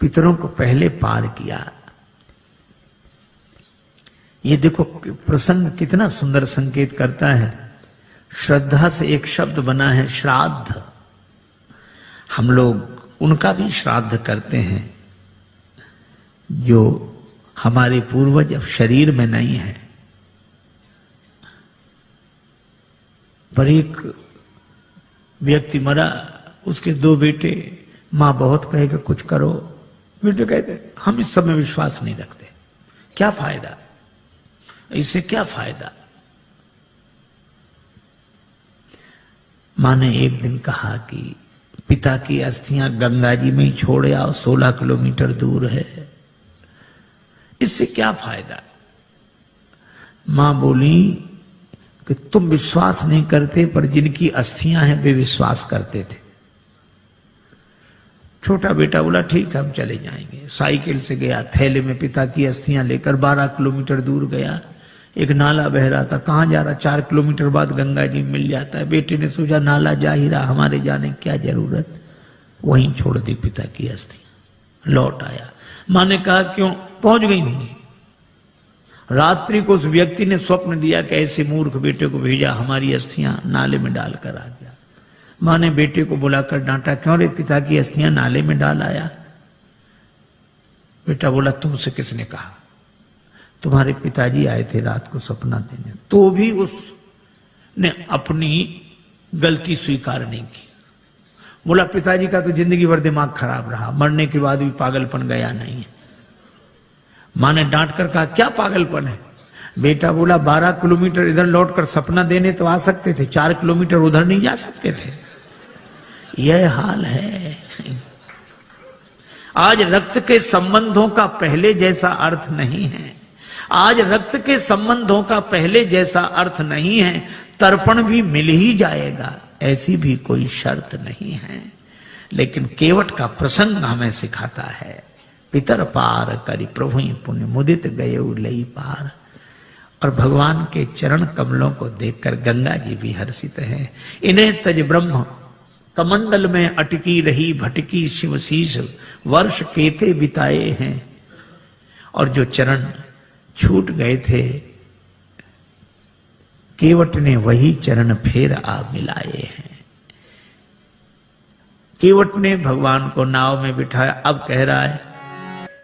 पितरों को पहले पार किया। ये देखो प्रसंग कितना सुंदर संकेत करता है। श्रद्धा से एक शब्द बना है श्राद्ध। हम लोग उनका भी श्राद्ध करते हैं जो हमारे पूर्वज अब शरीर में नहीं है। पर एक व्यक्ति मरा, उसके 2 बेटे, मां बहुत कहे कि कुछ करो, बेटे कहते हम इस सब में विश्वास नहीं रखते, क्या फायदा, इससे क्या फायदा। मां ने एक दिन कहा कि पिता की अस्थियां गंगा जी में ही छोड़ आओ, 16 किलोमीटर दूर है, इससे क्या फायदा। मां बोली कि तुम विश्वास नहीं करते, पर जिनकी अस्थियां हैं वे विश्वास करते थे। छोटा बेटा बोला ठीक है हम चले जाएंगे। साइकिल से गया, थैले में पिता की अस्थियां लेकर 12 किलोमीटर दूर गया। एक नाला बह रहा था, कहां जा रहा, 4 किलोमीटर बाद गंगा जी मिल जाता है। बेटे ने सोचा नाला जा ही रहा, हमारे जाने की क्या जरूरत, वहीं छोड़ दी पिता की अस्थियां। लौट आया, मां ने कहा क्यों, पहुंच गई होंगी। रात्रि को उस व्यक्ति ने स्वप्न दिया कि ऐसे मूर्ख बेटे को भेजा, हमारी अस्थियां नाले में डालकर आ गया। मां ने बेटे को बुलाकर डांटा, क्यों रे पिता की अस्थियां नाले में डाल आया। बेटा बोला तुमसे किसने कहा, तुम्हारे पिताजी आए थे रात को सपना देने। तो भी उसने अपनी गलती स्वीकार नहीं की। बोला पिताजी का तो जिंदगी भर दिमाग खराब रहा, मरने के बाद भी पागलपन गया नहीं है। मां ने डांट कर कहा क्या पागलपन है। बेटा बोला 12 किलोमीटर इधर लौटकर सपना देने तो आ सकते थे, 4 किलोमीटर उधर नहीं जा सकते थे। यह हाल है। आज रक्त के संबंधों का पहले जैसा अर्थ नहीं है। आज रक्त के संबंधों का पहले जैसा अर्थ नहीं है। तर्पण भी मिल ही जाएगा, ऐसी भी कोई शर्त नहीं है। लेकिन केवट का प्रसंग हमें सिखाता है, पितर पार करी प्रभु पुण्य मुदित गए लई पार। और भगवान के चरण कमलों को देखकर गंगा जी भी हर्षित हैं। इन्हें तज ब्रह्म कमंडल में अटकी रही भटकी शिवशीष, वर्ष केते बिताए हैं। और जो चरण छूट गए थे, केवट ने वही चरण फिर आ मिलाए हैं। केवट ने भगवान को नाव में बिठाया। अब कह रहा है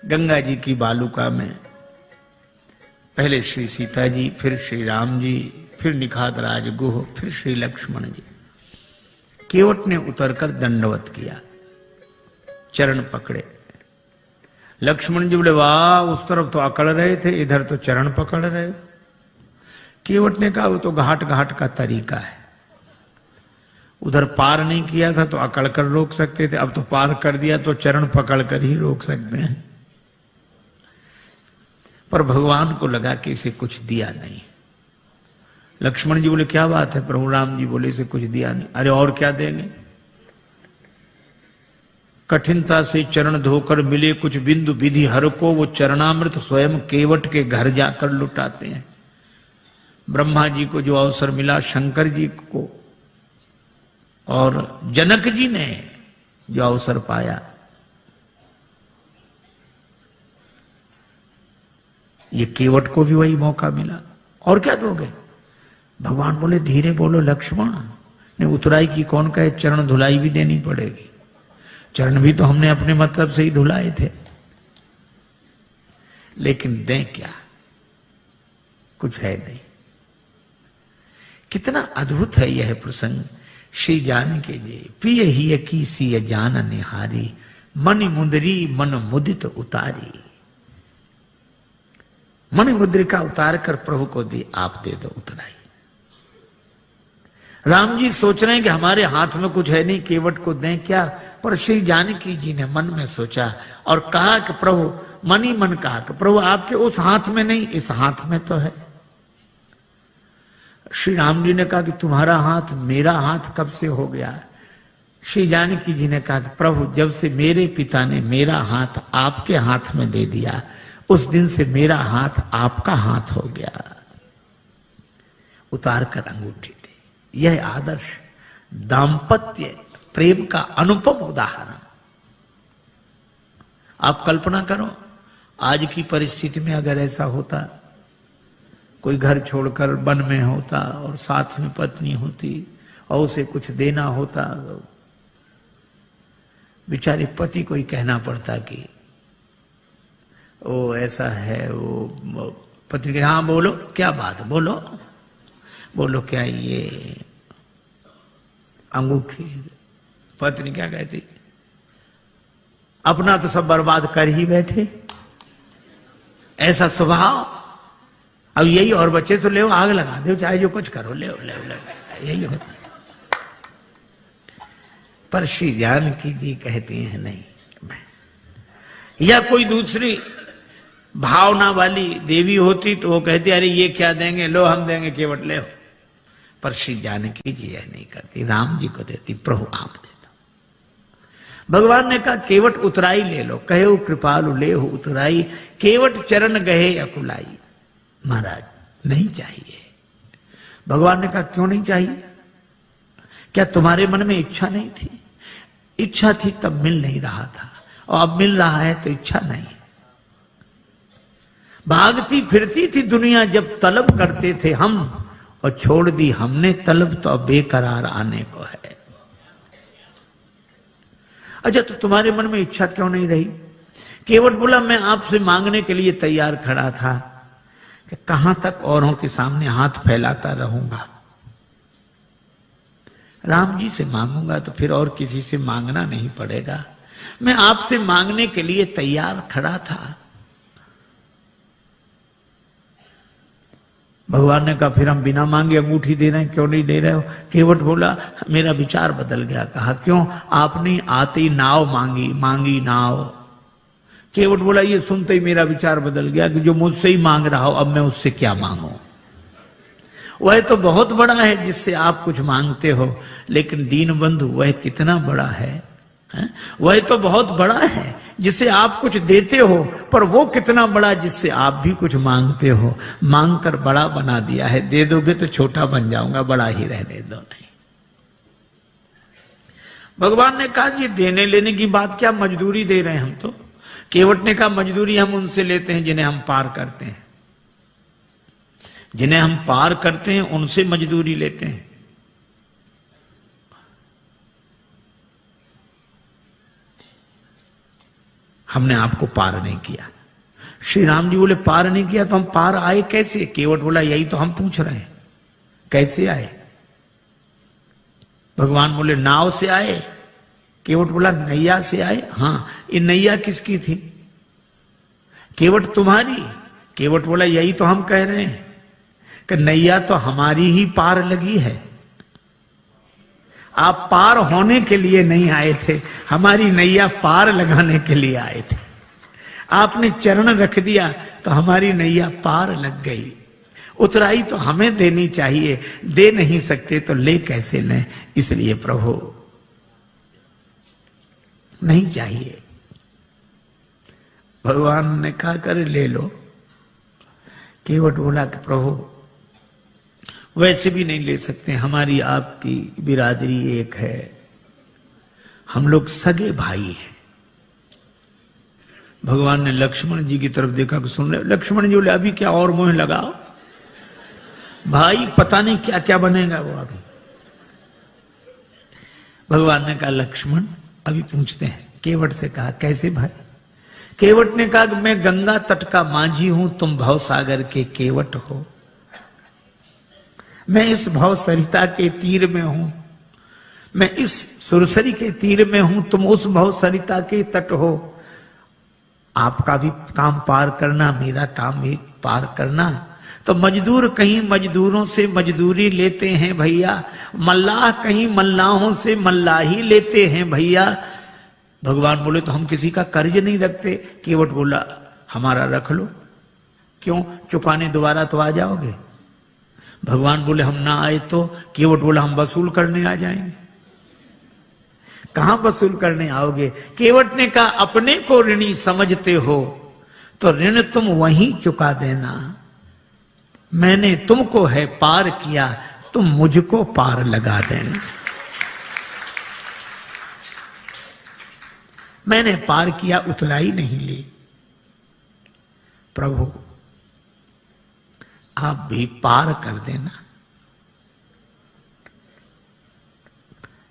गंगा जी की बालुका में पहले श्री सीता जी, फिर श्री राम जी, फिर निखात राज गुह, फिर श्री लक्ष्मण जी। केवट ने उतरकर दंडवत किया, चरण पकड़े। लक्ष्मण जी बोले वाह, उस तरफ तो अकड़ रहे थे, इधर तो चरण पकड़ रहे। केवट ने कहा वो तो घाट घाट का तरीका है, उधर पार नहीं किया था तो अकड़ कर रोक सकते थे, अब तो पार कर दिया तो चरण पकड़ कर ही रोक सकते हैं। पर भगवान को लगा कि इसे कुछ दिया नहीं। लक्ष्मण जी बोले क्या बात है प्रभु। राम जी बोले इसे कुछ दिया नहीं। अरे और क्या देंगे। कठिनता से चरण धोकर मिले कुछ बिंदु विधि हर को, वो चरणामृत स्वयं केवट के घर जाकर लुटाते हैं। ब्रह्मा जी को जो अवसर मिला, शंकर जी को और जनक जी ने जो अवसर पाया, ये केवट को भी वही मौका मिला। और क्या दोगे। भगवान बोले धीरे बोलो लक्ष्मण, ने उतराई की कौन कहे, चरण धुलाई भी देनी पड़ेगी। चरण भी तो हमने अपने मतलब से ही धुलाए थे। लेकिन दें क्या, कुछ है नहीं। कितना अद्भुत है यह प्रसंग। श्री जानकी जी प्रिय ही की सी जान निहारी, मन मुंदरी मन मुदित उतारी। मन मुद्रिका उतार कर प्रभु को दी, आप दे दो उतराई। राम जी सोच रहे हैं कि हमारे हाथ में कुछ है नहीं, केवट को दें क्या। पर श्री जानकी जी ने मन में सोचा और कहा कि प्रभु, मन ही मन कहा कि प्रभु आपके उस हाथ में नहीं, इस हाथ में तो है। श्री राम जी ने कहा कि तुम्हारा हाथ मेरा हाथ कब से हो गया। श्री जानकी जी ने कहा कि प्रभु जब से मेरे पिता ने मेरा हाथ आपके हाथ में दे दिया, उस दिन से मेरा हाथ आपका हाथ हो गया। उतार कर अंगूठी दी। यह आदर्श दाम्पत्य प्रेम का अनुपम उदाहरण। आप कल्पना करो, आज की परिस्थिति में अगर ऐसा होता, कोई घर छोड़कर वन में होता और साथ में पत्नी होती और उसे कुछ देना होता, तो बेचारे पति को ही कहना पड़ता कि वो ऐसा है, वो पत्नी के हाँ बोलो, क्या बात, बोलो बोलो, क्या ये अंगूठी। पत्नी क्या कहती, अपना तो सब बर्बाद कर ही बैठे, ऐसा स्वभाव, अब यही और बच्चे तो ले आग लगा दो, चाहे जो कुछ करो, ले यही होता। पर श्री जानकी जी कहती हैं नहीं। या कोई दूसरी भावना वाली देवी होती तो वो कहती अरे ये क्या देंगे, लो हम देंगे, केवट ले हो। पर श्री जानकी जी यह नहीं करती, राम जी को देती, प्रभु आप देता। भगवान ने कहा केवट उतराई ले लो, कहे कृपालु ले हो उतराई, केवट चरण गहे अकुलाई। महाराज नहीं चाहिए। भगवान ने कहा क्यों नहीं चाहिए? क्या तुम्हारे मन में इच्छा नहीं थी? इच्छा थी तब मिल नहीं रहा था, और अब मिल रहा है तो इच्छा नहीं। भागती फिरती थी दुनिया जब तलब करते थे हम, और छोड़ दी हमने तलब तो अब बेकरार आने को है। अच्छा तो तुम्हारे मन में इच्छा क्यों नहीं रही? केवट बोला मैं आपसे मांगने के लिए तैयार खड़ा था कि कहां तक औरों के सामने हाथ फैलाता रहूंगा। राम जी से मांगूंगा तो फिर और किसी से मांगना नहीं पड़ेगा। मैं आपसे मांगने के लिए तैयार खड़ा था। भगवान ने कहा फिर हम बिना मांगे अंगूठी दे रहे हैं, क्यों नहीं दे रहे हो? केवट बोला मेरा विचार बदल गया। कहा क्यों? आपने आती नाव मांगी नाव। केवट बोला ये सुनते ही मेरा विचार बदल गया कि जो मुझसे ही मांग रहा हो, अब मैं उससे क्या मांगू? वह तो बहुत बड़ा है जिससे आप कुछ मांगते हो, लेकिन दीन बंधु वह कितना बड़ा है? वह तो बहुत बड़ा है जिससे आप कुछ देते हो, पर वो कितना बड़ा जिससे आप भी कुछ मांगते हो। मांग कर बड़ा बना दिया है, दे दोगे तो छोटा बन जाऊंगा, बड़ा ही रहने दो। नहीं, भगवान ने कहा ये देने लेने की बात क्या, मजदूरी दे रहे हैं हम तो। केवट ने कहा मजदूरी हम उनसे लेते हैं जिन्हें हम पार करते हैं, जिन्हें हम पार करते हैं उनसे मजदूरी लेते हैं। हमने आपको पार नहीं किया। श्री राम जी बोले पार नहीं किया तो हम पार आए कैसे? केवट बोला यही तो हम पूछ रहे हैं, कैसे आए? भगवान बोले नाव से आए। केवट बोला नैया से आए। हाँ, ये नैया किसकी थी? केवट तुम्हारी। केवट बोला यही तो हम कह रहे हैं कि नैया तो हमारी ही पार लगी है, आप पार होने के लिए नहीं आए थे, हमारी नैया पार लगाने के लिए आए थे। आपने चरण रख दिया तो हमारी नैया पार लग गई। उतराई तो हमें देनी चाहिए, दे नहीं सकते तो ले कैसे लें? इसलिए प्रभु नहीं चाहिए। भगवान ने कहा कर ले लो। केवट बोला कि प्रभु वैसे भी नहीं ले सकते, हमारी आपकी बिरादरी एक है, हम लोग सगे भाई हैं। भगवान ने लक्ष्मण जी की तरफ देखा कि सुन ले। लक्ष्मण जी बोले अभी क्या और मोह लगाओ भाई, पता नहीं क्या क्या बनेगा वो अभी। भगवान ने कहा लक्ष्मण अभी पूछते हैं। केवट से कहा कैसे भाई? केवट ने कहा कि मैं गंगा तट का माझी हूं, तुम भवसागर के केवट हो। मैं इस भव सरिता के तीर में हूं, मैं इस सुरसरी के तीर में हूं, तुम उस भव सरिता के तट हो। आपका भी काम पार करना, मेरा काम भी पार करना। तो मजदूर कहीं मजदूरों से मजदूरी लेते हैं भैया, मल्लाह कहीं मल्लाहों से मल्लाही लेते हैं भैया। भगवान बोले तो हम किसी का कर्ज नहीं रखते। केवट बोला हमारा रख लो। क्यों? चुकाने दोबारा तो आ जाओगे। भगवान बोले हम ना आए तो? केवट बोला हम वसूल करने आ जाएंगे। कहां वसूल करने आओगे? केवट ने कहा अपने को ऋणी समझते हो तो ऋण तुम वहीं चुका देना। मैंने तुमको है पार किया, तुम मुझको पार लगा देना। मैंने पार किया, उतराई नहीं ली। प्रभु आप भी पार कर देना।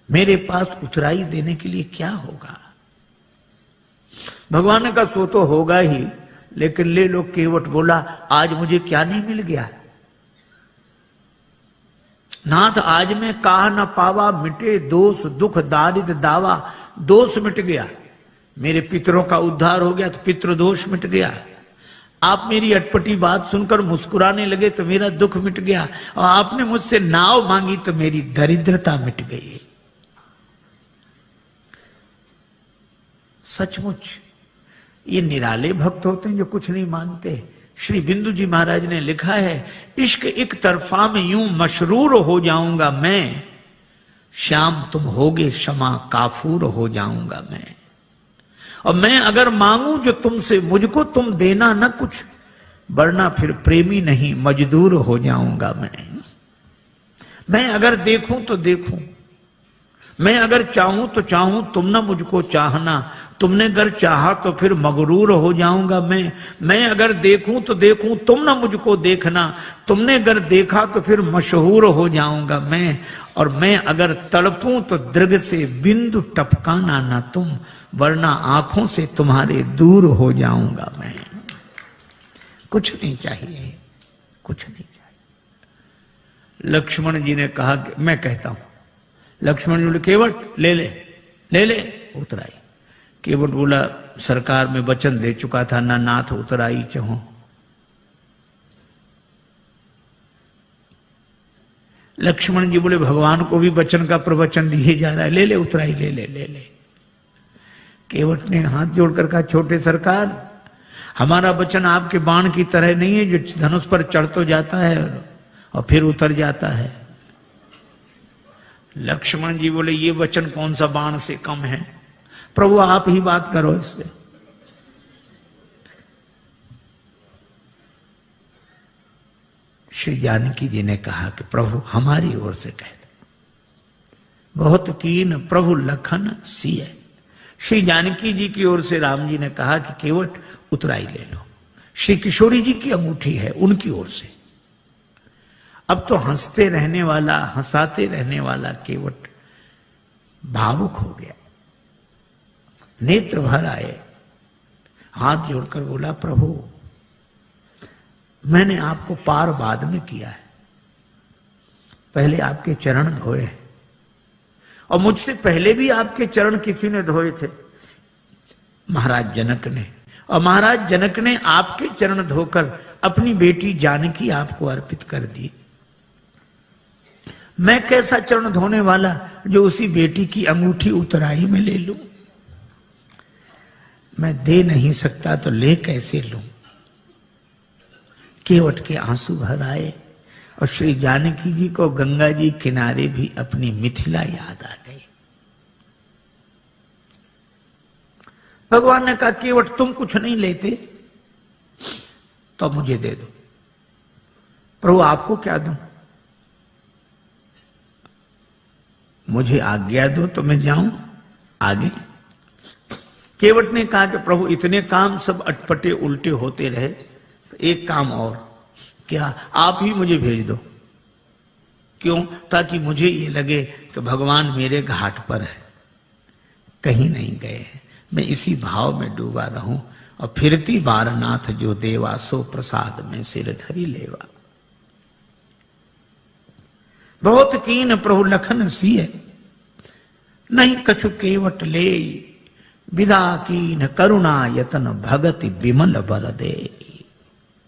मेरे पास उतराई देने के लिए क्या होगा? भगवान ने कहा सो तो होगा ही, लेकिन ले लो। केवट बोला आज मुझे क्या नहीं मिल गया? नाथ आज मैं काह न पावा, मिटे दोष दुख दारिद्र दावा। दोष मिट गया, मेरे पितरों का उद्धार हो गया तो पितृ दोष मिट गया। आप मेरी अटपटी बात सुनकर मुस्कुराने लगे तो मेरा दुख मिट गया, और आपने मुझसे नाव मांगी तो मेरी दरिद्रता मिट गई। सचमुच ये निराले भक्त होते हैं जो कुछ नहीं मानते। श्री बिंदु जी महाराज ने लिखा है, इश्क एक तरफा में यूं मशरूर हो जाऊंगा मैं, श्याम तुम होगे क्षमा काफूर हो जाऊंगा मैं। और मैं अगर मांगू जो तुमसे, मुझको तुम देना न कुछ, वरना फिर प्रेमी नहीं मजदूर हो जाऊंगा मैं अगर देखूं तो देखूं, मैं अगर चाहूं तो चाहूं, तुम ना मुझको चाहना। तुमने अगर चाहा तो फिर मगरूर हो जाऊंगा मैं अगर देखूं तो देखूं, तुम ना मुझको देखना। तुमने अगर देखा तो फिर मशहूर हो जाऊंगा मैं। और मैं अगर तड़पूं तो दृग से बिंदु टपकाना ना तुम, वरना आंखों से तुम्हारे दूर हो जाऊंगा मैं। कुछ नहीं चाहिए, कुछ नहीं चाहिए। लक्ष्मण जी ने कहा कि मैं कहता हूं। लक्ष्मण जी बोले केवट ले ले ले ले उतराई। केवट बोला सरकार में वचन दे चुका था, ना नाथ उतराई चाहो। लक्ष्मण जी बोले भगवान को भी वचन का प्रवचन दिए जा रहा है, ले ले उतराई, ले ले ले ले। केवट ने हाथ जोड़कर कहा छोटे सरकार, हमारा वचन आपके बाण की तरह नहीं है जो धनुष पर चढ़ तो जाता है और फिर उतर जाता है। लक्ष्मण जी बोले ये वचन कौन सा बाण से कम है? प्रभु आप ही बात करो इससे। श्री जानकी जी ने कहा कि प्रभु हमारी ओर से कह दो। बहुत कीन प्रभु लखन सिय। श्री जानकी जी की ओर से राम जी ने कहा कि केवट उतराई ले लो। श्री किशोरी जी की अंगूठी है उनकी ओर से। अब तो हंसते रहने वाला, हंसाते रहने वाला केवट भावुक हो गया, नेत्र भर आए, हाथ जोड़कर बोला प्रभु मैंने आपको पार बाद में किया है, पहले आपके चरण धोए, और मुझसे पहले भी आपके चरण किसी ने धोए थे, महाराज जनक ने। और महाराज जनक ने आपके चरण धोकर अपनी बेटी जानकी आपको अर्पित कर दी। मैं कैसा चरण धोने वाला जो उसी बेटी की अंगूठी उतराई में ले लूं? मैं दे नहीं सकता तो ले कैसे लूं? केवट के आंसू भर आए और श्री जानकी जी को गंगा जी किनारे भी अपनी मिथिला याद आ गई। भगवान ने कहा केवट तुम कुछ नहीं लेते तो मुझे दे दो। प्रभु आपको क्या दूं? मुझे आज्ञा दो तो मैं जाऊं आगे। केवट ने कहा कि प्रभु इतने काम सब अटपटे उल्टे होते रहे, तो एक काम और, क्या आप ही मुझे भेज दो। क्यों? ताकि मुझे ये लगे कि भगवान मेरे घाट पर है, कहीं नहीं गए हैं, मैं इसी भाव में डूबा रहूं। और फिरती बार नाथ जो देवा, सो प्रसाद में सिर धरी लेवा। बहुत कीन प्रभु लखन सिय, नहीं कछु केवट ले, विदा कीन करुणा यतन भगति विमल बर दे।